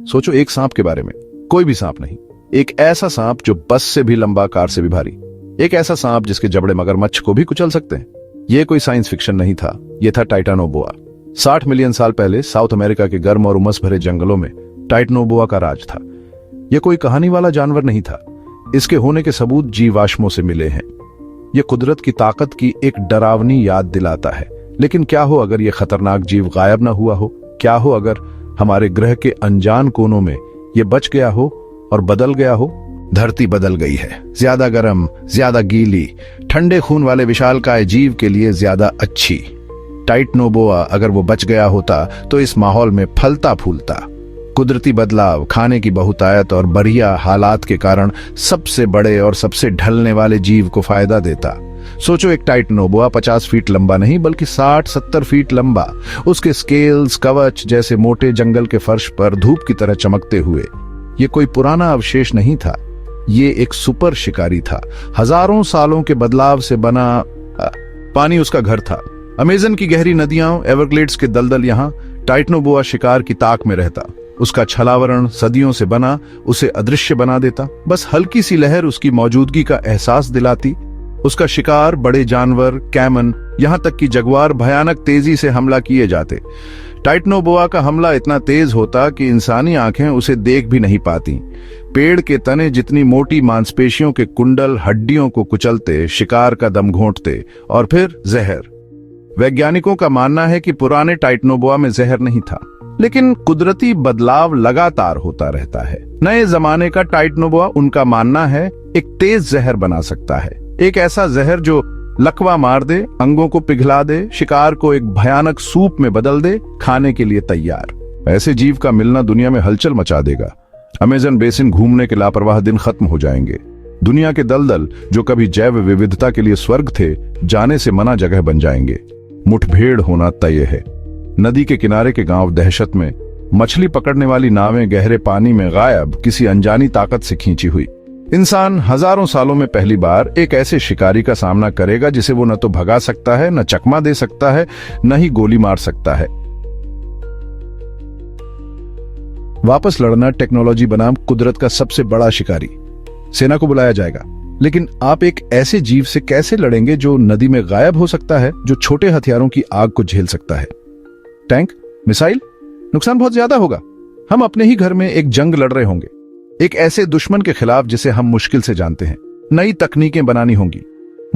सोचो एक सांप के बारे में, कोई भी सांप नहीं, एक ऐसा सांप जो बस से भी लंबा, कार से भी भारी, एक ऐसा सांप जिसके जबड़े मगरमच्छ को भी कुचल सकते हैं। यह कोई साइंस फिक्शन नहीं था, यह था टाइटानोबोआ। 60 मिलियन साल पहले साउथ अमेरिका के गर्म और उमस भरे जंगलों में टाइटानोबोआ का राज था। यह कोई कहानी वाला जानवर नहीं था, इसके होने के सबूत जीवाश्मों से मिले हैं। यह कुदरत की ताकत की एक डरावनी याद दिलाता है। लेकिन क्या हो अगर यह खतरनाक जीव गायब ना हुआ हो? क्या हो अगर हमारे ग्रह के अनजान कोनों में यह बच गया हो और बदल गया हो? धरती बदल गई है, ज्यादा गर्म, ज्यादा गीली, ठंडे खून वाले विशालकाय जीव के लिए ज्यादा अच्छी। टाइटानोबोआ अगर वो बच गया होता तो इस माहौल में फलता फूलता। कुदरती बदलाव, खाने की बहुतायत और बढ़िया हालात के कारण सबसे बड़े और सबसे ढलने वाले जीव को फायदा देता। सोचो एक टाइटानोबोआ 50 फीट लंबा नहीं बल्कि 60-70 फीट लंबा, उसके स्केल्स कवच जैसे मोटे जंगल के फर्श पर धूप की तरह चमकते हुए। ये कोई पुराना अवशेष नहीं था, ये एक सुपर शिकारी था। हजारों सालों के बदलाव से बना पानी उसका घर था। अमेज़न की गहरी नदियां, एवरग्लेड्स के दलदल, यहाँ टाइटानोबोआ शिकार की ताक में रहता। उसका छलावरण सदियों से बना उसे अदृश्य बना देता। बस हल्की सी लहर उसकी मौजूदगी का एहसास दिलाती। उसका शिकार, बड़े जानवर, कैमन, यहां तक कि जगुआर भयानक तेजी से हमला किए जाते। टाइटानोबोआ का हमला इतना तेज होता कि इंसानी आंखें उसे देख भी नहीं पाती। पेड़ के तने जितनी मोटी मांसपेशियों के कुंडल हड्डियों को कुचलते, शिकार का दम घोंटते। और फिर जहर। वैज्ञानिकों का मानना है कि पुराने टाइटानोबोआ में जहर नहीं था, लेकिन कुदरती बदलाव लगातार होता रहता है। नए जमाने का टाइटानोबोआ, उनका मानना है, एक तेज जहर बना सकता है। एक ऐसा जहर जो लकवा मार दे, अंगों को पिघला दे, शिकार को एक भयानक सूप में बदल दे, खाने के लिए तैयार। ऐसे जीव का मिलना दुनिया में हलचल मचा देगा। अमेज़न बेसिन घूमने के लापरवाह दिन खत्म हो जाएंगे। दुनिया के दलदल जो कभी जैव विविधता के लिए स्वर्ग थे, जाने से मना जगह बन जाएंगे। मुठभेड़ होना तय है। नदी के किनारे के गांव दहशत में, मछली पकड़ने वाली नावें गहरे पानी में गायब, किसी अनजानी ताकत से खींची हुई। इंसान हजारों सालों में पहली बार एक ऐसे शिकारी का सामना करेगा जिसे वो न तो भगा सकता है, न चकमा दे सकता है, न ही गोली मार सकता है। वापस लड़ना टेक्नोलॉजी बनाम कुदरत का सबसे बड़ा शिकारी। सेना को बुलाया जाएगा, लेकिन आप एक ऐसे जीव से कैसे लड़ेंगे जो नदी में गायब हो सकता है, जो छोटे हथियारों की आग को झेल सकता है? टैंक, मिसाइल, नुकसान बहुत ज्यादा होगा। हम अपने ही घर में एक जंग लड़ रहे होंगे, एक ऐसे दुश्मन के खिलाफ जिसे हम मुश्किल से जानते हैं। नई तकनीकें बनानी होंगी।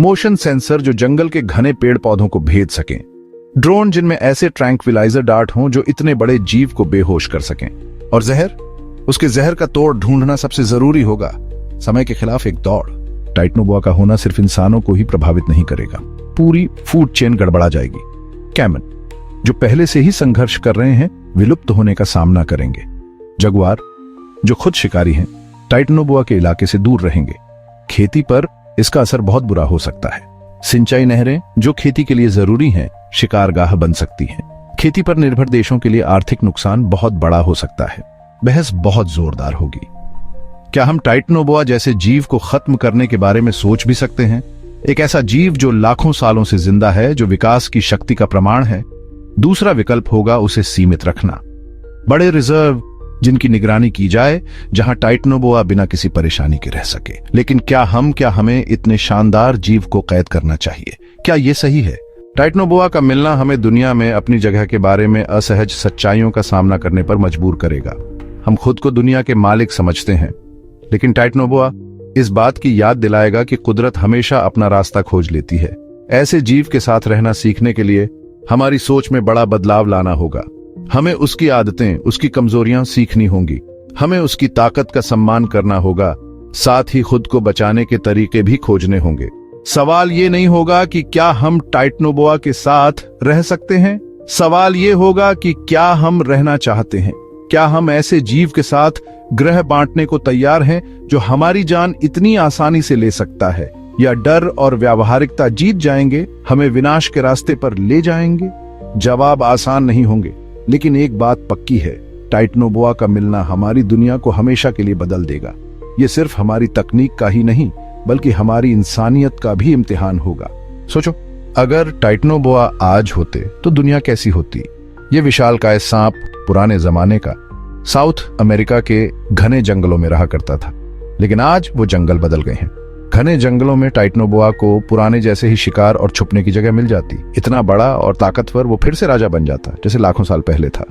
मोशन सेंसर जो जंगल के घने पेड़ पौधों को भेद सकें। ड्रोन जिनमें ऐसे ट्रैंक्विलाइजर डार्ट हों जो इतने बड़े जीव को बेहोश कर सकें। और जहर, उसके जहर का तोड़ ढूंढना सबसे जरूरी होगा। समय के खिलाफ एक दौड़। टाइटानोबोआ का होना सिर्फ इंसानों को ही प्रभावित नहीं करेगा, पूरी फूड चेन गड़बड़ा जाएगी। कैमन जो पहले से ही संघर्ष कर रहे हैं, विलुप्त होने का सामना करेंगे। जगुआर जो खुद शिकारी हैं, टाइटानोबोआ के इलाके से दूर रहेंगे। खेती पर इसका असर बहुत बुरा हो सकता है। सिंचाई नहरें जो खेती के लिए जरूरी हैं, शिकारगाह बन सकती हैं। खेती पर निर्भर देशों के लिए आर्थिक नुकसान बहुत बड़ा हो सकता है। बहस बहुत जोरदार होगी। क्या हम टाइटानोबोआ जैसे जीव को खत्म करने के बारे में सोच भी सकते हैं? एक ऐसा जीव जो लाखों सालों से जिंदा है, जो विकास की शक्ति का प्रमाण है। दूसरा विकल्प होगा उसे सीमित रखना। बड़े रिजर्व जिनकी निगरानी की जाए, जहां टाइटानोबोआ बिना किसी परेशानी के रह सके। लेकिन क्या हमें इतने शानदार जीव को कैद करना चाहिए? क्या यह सही है? टाइटानोबोआ का मिलना हमें दुनिया में अपनी जगह के बारे में असहज सच्चाइयों का सामना करने पर मजबूर करेगा। हम खुद को दुनिया के मालिक समझते हैं, लेकिन टाइटानोबोआ इस बात की याद दिलाएगा कि कुदरत हमेशा अपना रास्ता खोज लेती है। ऐसे जीव के साथ रहना सीखने के लिए हमारी सोच में बड़ा बदलाव लाना होगा। हमें उसकी आदतें, उसकी कमजोरियां सीखनी होंगी। हमें उसकी ताकत का सम्मान करना होगा, साथ ही खुद को बचाने के तरीके भी खोजने होंगे। सवाल ये नहीं होगा कि क्या हम टाइटानोबोआ के साथ रह सकते हैं, सवाल ये होगा कि क्या हम रहना चाहते हैं। क्या हम ऐसे जीव के साथ ग्रह बांटने को तैयार हैं जो हमारी जान इतनी आसानी से ले सकता है, या डर और व्यावहारिकता जीत जाएंगे, हमें विनाश के रास्ते पर ले जाएंगे? जवाब आसान नहीं होंगे, लेकिन एक बात पक्की है, टाइटानोबोआ का मिलना हमारी दुनिया को हमेशा के लिए बदल देगा। ये सिर्फ हमारी तकनीक का ही नहीं, बल्कि हमारी इंसानियत का भी इम्तिहान होगा। सोचो, अगर टाइटानोबोआ आज होते तो दुनिया कैसी होती? ये विशालकाय सांप पुराने जमाने का, साउथ अमेरिका के घने जंगलों में रहा करता था, लेकिन आज वो जंगल बदल गए हैं। घने जंगलों में टाइटनोबोआ को पुराने जैसे ही शिकार और छुपने की जगह मिल जाती। इतना बड़ा और ताकतवर वो फिर से राजा बन जाता जैसे लाखों साल पहले था।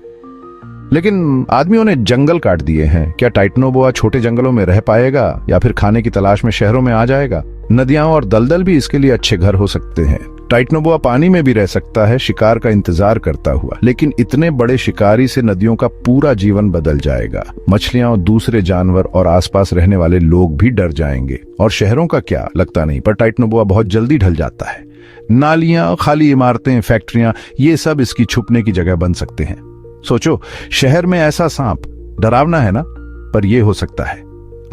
लेकिन आदमियों ने जंगल काट दिए हैं। क्या टाइटनोबोआ छोटे जंगलों में रह पाएगा या फिर खाने की तलाश में शहरों में आ जाएगा? नदियां और दलदल भी इसके लिए अच्छे घर हो सकते हैं। टाइटनोबोआ पानी में भी रह सकता है, शिकार का इंतजार करता हुआ, लेकिन इतने बड़े शिकारी से नदियों का पूरा जीवन बदल जाएगा। मछलियां और दूसरे जानवर और आसपास रहने वाले लोग भी डर जाएंगे। और शहरों का क्या, लगता नहीं, पर टाइटनोबोआ बहुत जल्दी ढल जाता है। नालियां, खाली इमारतें, फैक्ट्रियां, ये सब इसकी छुपने की जगह बन सकते हैं। सोचो, शहर में ऐसा सांप, डरावना है ना, पर यह हो सकता है।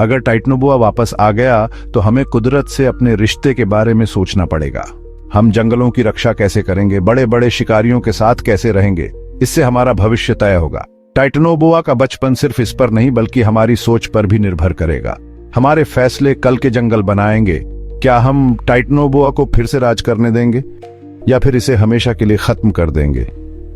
अगर टाइटनोबोआ वापस आ गया तो हमें कुदरत से अपने रिश्ते के बारे में सोचना पड़ेगा। हम जंगलों की रक्षा कैसे करेंगे, बड़े बड़े शिकारियों के साथ कैसे रहेंगे, इससे हमारा भविष्य तय होगा। टाइटनोबोआ का बचपन सिर्फ इस पर नहीं बल्कि हमारी सोच पर भी निर्भर करेगा। हमारे फैसले कल के जंगल बनाएंगे। क्या हम टाइटनोबोआ को फिर से राज करने देंगे या फिर इसे हमेशा के लिए खत्म कर देंगे?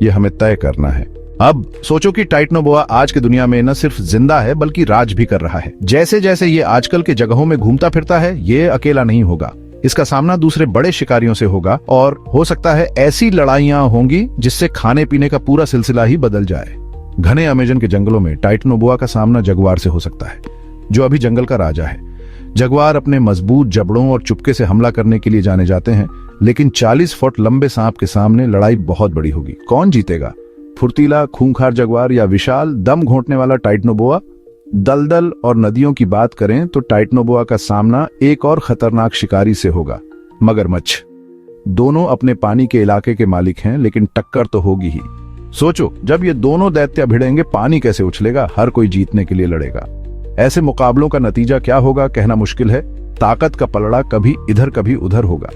यह हमें तय करना है। अब सोचो कि टाइटनोबोआ आज की दुनिया में न सिर्फ जिंदा है बल्कि राज भी कर रहा है। जैसे जैसे ये आजकल के जगहों में घूमता फिरता है, ये अकेला नहीं होगा। इसका सामना दूसरे बड़े शिकारियों से होगा और हो सकता है ऐसी लड़ाइयां होंगी जिससे खाने पीने का पूरा सिलसिला ही बदल जाए। घने अमेजन के जंगलों में टाइटनोबोआ का सामना जगुआर से हो सकता है, जो अभी जंगल का राजा है। जगुआर अपने मजबूत जबड़ों और चुपके से हमला करने के लिए जाने जाते हैं, लेकिन 40 फुट लंबे सांप के सामने लड़ाई बहुत बड़ी होगी। कौन जीतेगा, फुर्तीला खूंखार जगुआर या विशाल दम घोंटने वाला टाइटनोबोआ? दलदल और नदियों की बात करें तो टाइटनोबोआ का सामना एक और खतरनाक शिकारी से होगा, मगरमच्छ। दोनों अपने पानी के इलाके के मालिक हैं, लेकिन टक्कर तो होगी ही। सोचो, जब ये दोनों दैत्य भिड़ेंगे, पानी कैसे उछलेगा? हर कोई जीतने के लिए लड़ेगा। ऐसे मुकाबलों का नतीजा क्या होगा कहना मुश्किल है। ताकत का पलड़ा कभी इधर कभी उधर होगा।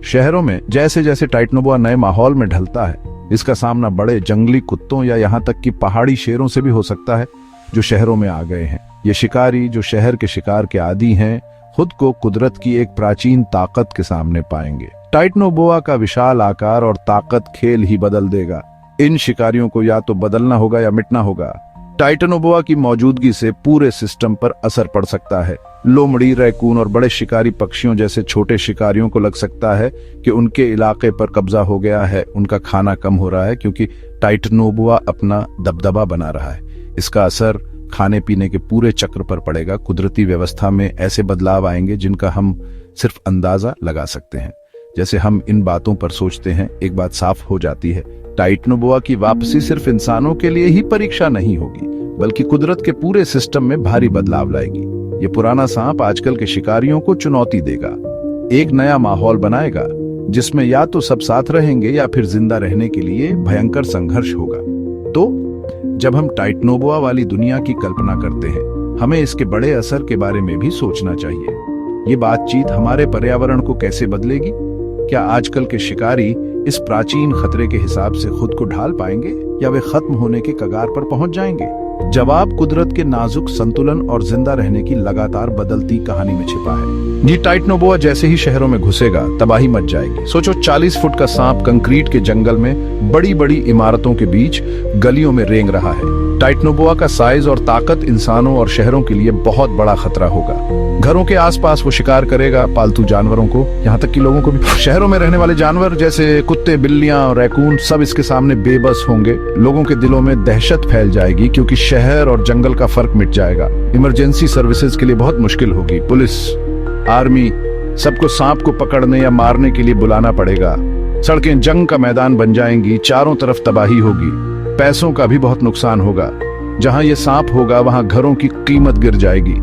शहरों में जैसे जैसे टाइटनोबोआ नए माहौल में ढलता है, इसका सामना बड़े जंगली कुत्तों या यहाँ तक कि पहाड़ी शेरों से भी हो सकता है, जो शहरों में आ गए हैं। ये शिकारी, जो शहर के शिकार के आदी हैं, खुद को कुदरत की एक प्राचीन ताकत के सामने पाएंगे। टाइटनोबोआ का विशाल आकार और ताकत खेल ही बदल देगा। इन शिकारियों को या तो बदलना होगा या मिटना होगा। टाइटनोबोआ की मौजूदगी से पूरे सिस्टम पर असर पड़ सकता है। लोमड़ी, रैकून और बड़े शिकारी पक्षियों जैसे छोटे शिकारियों को लग सकता है कि उनके इलाके पर कब्जा हो गया है, उनका खाना कम हो रहा है, क्योंकि टाइटनोबोआ अपना दबदबा बना रहा है। इसका असर खाने पीने के पूरे चक्र पर पड़ेगा। कुदरती व्यवस्था में ऐसे बदलाव आएंगे जिनका हम सिर्फ अंदाजा लगा सकते हैं। जैसे हम इन बातों पर सोचते हैं, एक बात साफ हो जाती है, टाइटनोबोआ की वापसी सिर्फ इंसानों के लिए ही परीक्षा नहीं होगी, बल्कि कुदरत के पूरे सिस्टम में भारी बदलाव लाएगी। ये पुराना सांप आजकल के शिकारियों को चुनौती देगा, एक नया माहौल बनाएगा जिसमें या तो सब साथ रहेंगे या फिर जिंदा रहने के लिए भयंकर संघर्ष होगा। तो जब हम टाइटनोबोआ वाली दुनिया की कल्पना करते हैं, हमें इसके बड़े असर के बारे में भी सोचना चाहिए। ये बातचीत हमारे पर्यावरण को कैसे बदलेगी? क्या आजकल के शिकारी इस प्राचीन खतरे के हिसाब से खुद को ढाल पाएंगे या वे खत्म होने के कगार पर पहुंच जाएंगे? जवाब कुदरत के नाजुक संतुलन और जिंदा रहने की लगातार बदलती कहानी में छिपा है। ये टाइटनोबोआ जैसे ही शहरों में घुसेगा, तबाही मच जाएगी। सोचो, 40 फुट का सांप कंक्रीट के जंगल में बड़ी बड़ी इमारतों के बीच गलियों में रेंग रहा है। टाइटनोबोआ का साइज और ताकत इंसानों और शहरों के लिए बहुत बड़ा खतरा होगा। घरों के आसपास वो शिकार करेगा, पालतू जानवरों को, यहाँ तक कि लोगों को भी। शहरों में रहने वाले जानवर जैसे कुत्ते, बिल्लियां, रैकून, सब इसके सामने बेबस होंगे। लोगों के दिलों में दहशत फैल जाएगी, क्योंकि शहर और जंगल का फर्क मिट जाएगा। इमरजेंसी सर्विसेज के लिए बहुत मुश्किल होगी। पुलिस, आर्मी, सबको सांप को पकड़ने या मारने के लिए बुलाना पड़ेगा। सड़कें जंग का मैदान बन जाएंगी, चारों तरफ तबाही होगी। पैसों का भी बहुत नुकसान होगा। जहां ये सांप होगा वहां घरों की कीमत गिर जाएगी।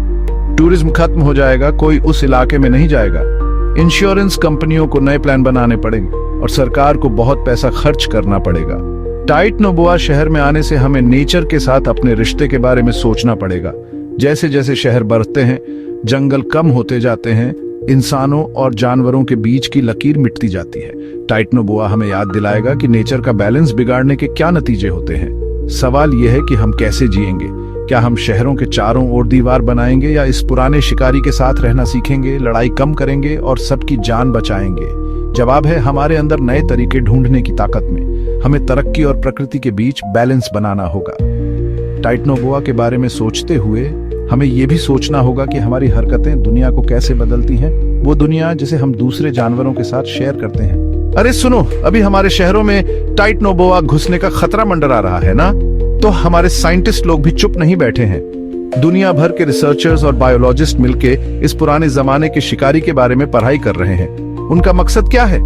टूरिज्म खत्म हो जाएगा, कोई उस इलाके में नहीं जाएगा। इंश्योरेंस कंपनियों को नए प्लान बनाने पड़ेंगे और सरकार को बहुत पैसा खर्च करना पड़ेगा। टाइटनोबोआ शहर में आने से हमें नेचर के साथ अपने रिश्ते के बारे में सोचना पड़ेगा। जैसे जैसे शहर बढ़ते हैं, जंगल कम होते जाते हैं, इंसानों और जानवरों के बीच की लकीर मिटती जाती है। टाइटनोबोआ हमें याद दिलाएगा कि नेचर का बैलेंस बिगाड़ने के क्या नतीजे होते हैं। सवाल यह है कि हम कैसे जिएंगे। क्या हम शहरों के चारों ओर दीवार बनाएंगे या इस पुराने शिकारी के साथ रहना सीखेंगे, लड़ाई कम करेंगे और सबकी जान बचाएंगे? जवाब है हमारे अंदर नए तरीके ढूंढने की ताकत में। हमें तरक्की और प्रकृति के बीच बैलेंस बनाना होगा। टाइटनोबोआ के बारे में सोचते हुए हमें ये भी सोचना होगा कि हमारी हरकतें दुनिया को कैसे बदलती हैं, वो दुनिया जिसे हम दूसरे जानवरों के साथ शेयर करते हैं। अरे सुनो, अभी हमारे शहरों में टाइटनोबोआ घुसने का खतरा मंडरा रहा है ना, तो हमारे साइंटिस्ट लोग भी चुप नहीं बैठे हैं। दुनिया भर के रिसर्चर्स और बायोलॉजिस्ट मिलके इस पुराने जमाने के शिकारी के बारे में पढ़ाई कर रहे हैं। उनका मकसद क्या है?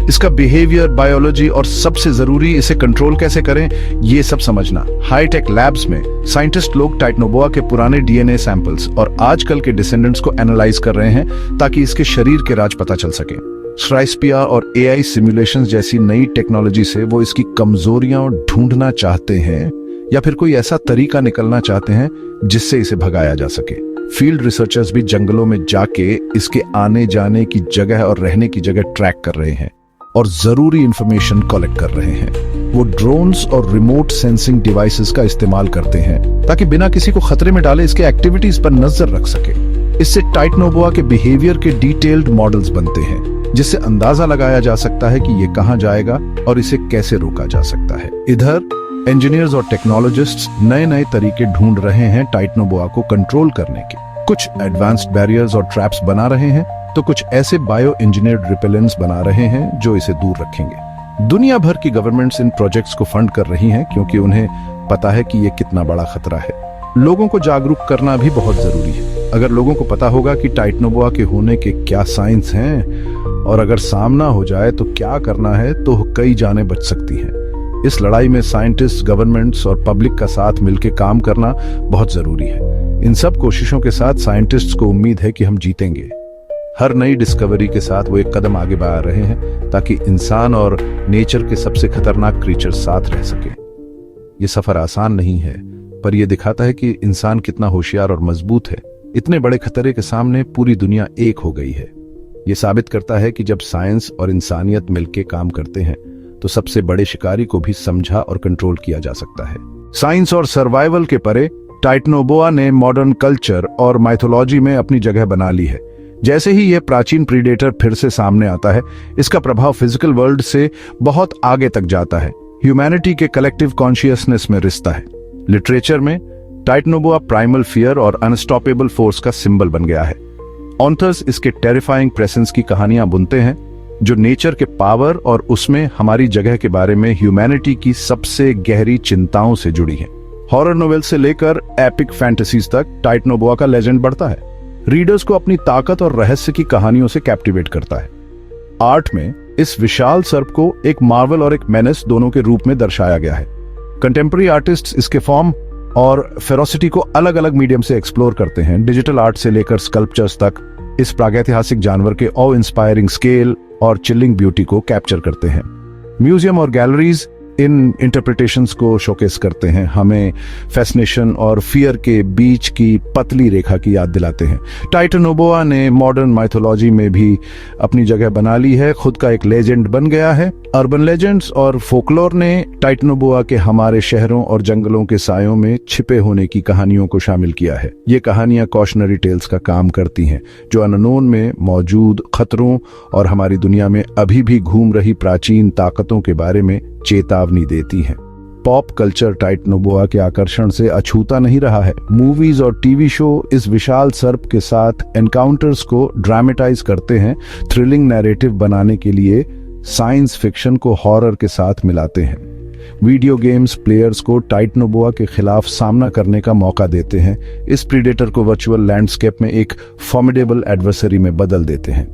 इसका बिहेवियर, बायोलॉजी और सबसे जरूरी इसे कंट्रोल कैसे करें, ये सब समझना। हाईटेक लैब्स में साइंटिस्ट लोग टाइटनोबोआ के पुराने डीएनए सैंपल्स और आजकल के डिसेंडेंट्स को एनालाइज कर रहे हैं ताकि इसके शरीर के राज पता चल सके। स्ट्राइस्पिया और एआई सिमुलेशंस जैसी नई टेक्नोलॉजी से वो इसकी कमजोरियां ढूंढना चाहते हैं या फिर कोई ऐसा तरीका निकलना चाहते हैं जिससे इसे भगाया जा सके। फील्ड रिसर्चर्स भी जंगलों में जाके इसके आने जाने की जगह और रहने की जगह ट्रैक कर रहे हैं और जरूरी इंफॉर्मेशन कलेक्ट कर रहे हैं। वो ड्रोन्स और रिमोट सेंसिंग डिवाइसेस का इस्तेमाल करते हैं ताकि बिना किसी को खतरे में डाले इसके एक्टिविटीज पर नजर रख सके। इससे टाइटनोबोआ के बिहेवियर के डिटेल्ड मॉडल्स बनते हैं जिससे अंदाजा लगाया जा सकता है कि ये कहां जाएगा और इसे कैसे रोका जा सकता है। इधर इंजीनियर्स और टेक्नोलॉजिस्ट्स नए नए तरीके ढूंढ रहे हैं टाइटनोबोआ को कंट्रोल करने के। कुछ एडवांस्ड बैरियर्स और ट्रैप्स बना रहे हैं, तो कुछ ऐसे बायो इंजीनियर्ड रिपेलेंट्स बना रहे हैं जो इसे दूर रखेंगे। दुनिया भर की गवर्नमेंट्स इन प्रोजेक्ट्स को फंड कर रही हैं क्योंकि उन्हें पता है कि ये कितना बड़ा खतरा है। लोगों को जागरूक करना भी बहुत जरूरी है। अगर लोगों को पता होगा कि टाइटनोबोआ के होने के क्या साइंस हैं और अगर सामना हो जाए तो क्या करना है, तो कई जानें बच सकती हैं। इस लड़ाई में साइंटिस्ट, गवर्नमेंट्स और पब्लिक का साथ मिलकर काम करना बहुत जरूरी है। इन सब कोशिशों के साथ साइंटिस्ट्स को उम्मीद है कि हम जीतेंगे। हर नई डिस्कवरी के साथ वो एक कदम आगे बढ़ा रहे हैं ताकि इंसान और नेचर के सबसे खतरनाक क्रीचर साथ रह सके। ये सफर आसान नहीं है, पर यह दिखाता है कि इंसान कितना होशियार और मजबूत है। इतने बड़े खतरे के सामने पूरी दुनिया एक हो गई है। ये साबित करता है कि जब साइंस और इंसानियत मिलकर काम करते हैं तो सबसे बड़े शिकारी को भी समझा और कंट्रोल किया जा सकता है। साइंस और सर्वाइवल के परे टाइटनोबोआ ने मॉडर्न कल्चर और माइथोलॉजी में अपनी जगह बना ली है। जैसे ही यह प्राचीन प्रीडेटर फिर से सामने आता है, इसका प्रभाव फिजिकल वर्ल्ड से बहुत आगे तक जाता है। ह्यूमैनिटी के कलेक्टिव कॉन्शियसनेस में रिश्ता है। लिटरेचर में टाइटनोबोआ प्राइमल फियर और अनस्टॉपेबल फोर्स का सिंबल बन गया है। ऑथर्स इसके टेरिफाइंग प्रेजेंस की कहानियां बुनते हैं जो नेचर के पावर और उसमें हमारी जगह के बारे में ह्यूमैनिटी की सबसे गहरी चिंताओं से जुड़ी है। हॉरर नोवेल से लेकर एपिक फैंटेसीज तक टाइटनोबोआ का लेजेंड बढ़ता है। रीडर्स को अपनी ताकत और रहस्य की कहानियों से कैप्टिवेट करता है। आर्ट में इस विशाल सर्प को एक मार्वल और एक मेनेस दोनों के रूप में दर्शाया गया है। कंटेम्प्रेरी आर्टिस्ट्स इसके फॉर्म और फेरोसिटी को अलग अलग मीडियम से एक्सप्लोर करते हैं। डिजिटल आर्ट से लेकर स्कल्पचर्स तक इस प्रागैतिहासिक जानवर के ऑ इंस्पायरिंग स्केल और चिलिंग ब्यूटी को कैप्चर करते हैं। म्यूजियम और गैलरीज इन इंटरप्रिटेशंस को शोकेस करते हैं, हमें फैसिनेशन और फियर के बीच की पतली रेखा की याद दिलाते हैं। टाइटनोबोआ ने मॉडर्न माइथोलॉजी में भी अपनी जगह बना ली है, खुद का एक लेजेंड बन गया है। अर्बन लेजेंड्स और फोकलोर ने टाइटनोबोआ के हमारे शहरों और जंगलों के सायों में छिपे होने की कहानियों को शामिल किया है। ये कहानियां कॉशनरी टेल्स का काम करती हैं जो अननोन में मौजूद खतरों और हमारी दुनिया में अभी भी घूम रही प्राचीन ताकतों के बारे में चेतावनी देती हैं। पॉप कल्चर टाइटनोबोआ के आकर्षण से अछूता नहीं रहा है। मूवीज और टीवी शो इस विशाल सर्प के साथ एनकाउंटर्स को ड्रामेटाइज करते हैं, थ्रिलिंग नैरेटिव बनाने के लिए साइंस फिक्शन को हॉरर के साथ मिलाते हैं। वीडियो गेम्स प्लेयर्स को टाइटनोबोआ के खिलाफ सामना करने का मौका देते हैं, इस प्रीडेटर को वर्चुअल लैंडस्केप में एक फॉर्मिडेबल एडवर्सरी में बदल देते हैं।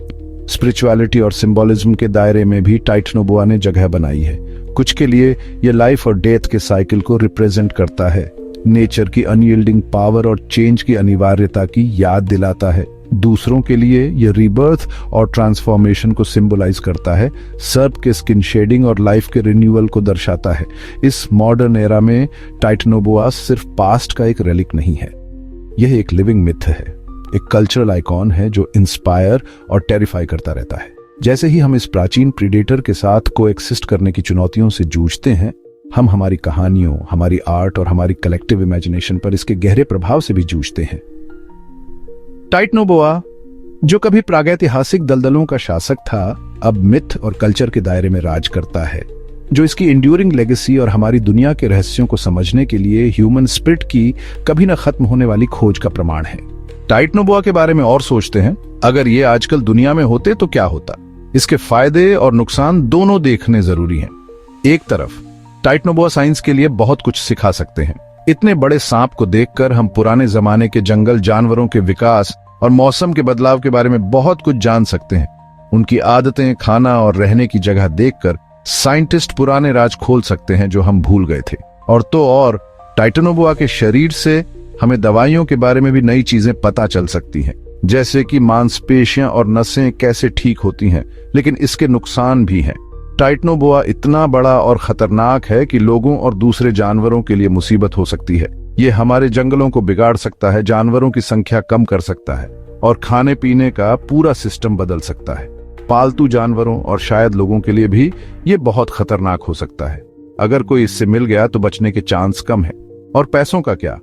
स्पिरिचुअलिटी और सिंबोलिज्म के दायरे में भी टाइटनोबोआ ने जगह बनाई है। कुछ के लिए यह लाइफ और डेथ के साइकिल को रिप्रेजेंट करता है, नेचर की अनयील्डिंग पावर और चेंज की अनिवार्यता की याद दिलाता है। दूसरों के लिए यह रीबर्थ और ट्रांसफॉर्मेशन को सिंबलाइज करता है, सर्प के स्किन शेडिंग और लाइफ के रिन्यूअल को दर्शाता है। इस मॉडर्न एरा में टाइटनोबोआ सिर्फ पास्ट का एक रेलिक नहीं है, यह एक लिविंग मिथ है, एक कल्चरल आइकॉन है जो इंस्पायर और टेरिफाई करता रहता है। जैसे ही हम इस प्राचीन प्रीडेटर के साथ कोएक्सिस्ट करने की चुनौतियों से जूझते हैं, हम हमारी कहानियों, हमारी आर्ट और हमारी कलेक्टिव इमेजिनेशन पर इसके गहरे प्रभाव से भी जूझते हैं। टाइटनोबोआ, जो कभी प्रागैतिहासिक दलदलों का शासक था, अब मिथ और कल्चर के दायरे में राज करता है। जो इसकी इंड्यूरिंग लेगेसी और हमारी दुनिया के रहस्यों को समझने के लिए ह्यूमन स्पिरिट की कभी न खत्म होने वाली खोज का प्रमाण है। टाइटनोबोआ के बारे में और सोचते हैं, अगर ये आजकल दुनिया में होते तो क्या होता। इसके फायदे और नुकसान दोनों देखने जरूरी हैं। एक तरफ टाइटनोबोआ साइंस के लिए बहुत कुछ सिखा सकते हैं। इतने बड़े सांप को देखकर हम पुराने जमाने के जंगल जानवरों के विकास और मौसम के बदलाव के बारे में बहुत कुछ जान सकते हैं। उनकी आदतें, खाना और रहने की जगह देखकर साइंटिस्ट पुराने राज खोल सकते हैं जो हम भूल गए थे। और तो और टाइटनोबोआ के शरीर से हमें दवाइयों के बारे में भी नई चीजें पता चल सकती हैं, जैसे कि मांसपेशियां और नसें कैसे ठीक होती हैं। लेकिन इसके नुकसान भी हैं। टाइटनोबोआ इतना बड़ा और खतरनाक है कि लोगों और दूसरे जानवरों के लिए मुसीबत हो सकती है। ये हमारे जंगलों को बिगाड़ सकता है, जानवरों की संख्या कम कर सकता है और खाने पीने का पूरा सिस्टम बदल सकता है। पालतू जानवरों और शायद लोगों के लिए भी ये बहुत खतरनाक हो सकता है। अगर कोई इससे मिल गया तो बचने के चांस कम है। और पैसों का क्या?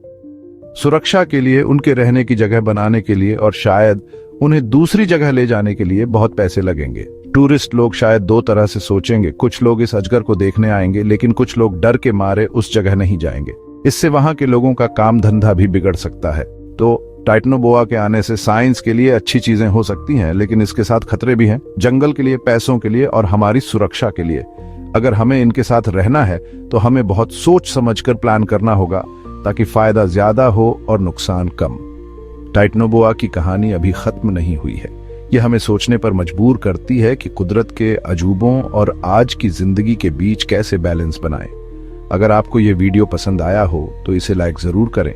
सुरक्षा के लिए, उनके रहने की जगह बनाने के लिए और शायद उन्हें दूसरी जगह ले जाने के लिए बहुत पैसे लगेंगे। टूरिस्ट लोग शायद दो तरह से सोचेंगे। कुछ लोग इस अजगर को देखने आएंगे, लेकिन कुछ लोग डर के मारे उस जगह नहीं जाएंगे। इससे वहां के लोगों का काम धंधा भी बिगड़ सकता है। तो टाइटनोबोआ के आने से साइंस के लिए अच्छी चीजें हो सकती हैं, लेकिन इसके साथ खतरे भी हैं, जंगल के लिए, पैसों के लिए और हमारी सुरक्षा के लिए। अगर हमें इनके साथ रहना है तो हमें बहुत सोच समझकर प्लान करना होगा, ताकि फायदा ज्यादा हो और नुकसान कम। टाइटनोबोआ की कहानी अभी खत्म नहीं हुई है। यह हमें सोचने पर मजबूर करती है कि कुदरत के अजूबों और आज की जिंदगी के बीच कैसे बैलेंस बनाएं। अगर आपको यह वीडियो पसंद आया हो तो इसे लाइक जरूर करें,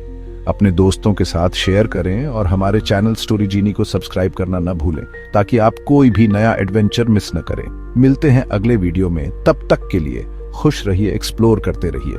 अपने दोस्तों के साथ शेयर करें और हमारे चैनल स्टोरी जीनी को सब्सक्राइब करना न भूलें, ताकि आप कोई भी नया एडवेंचर मिस न करें। मिलते हैं अगले वीडियो में, तब तक के लिए खुश रहिए, एक्सप्लोर करते रहिए।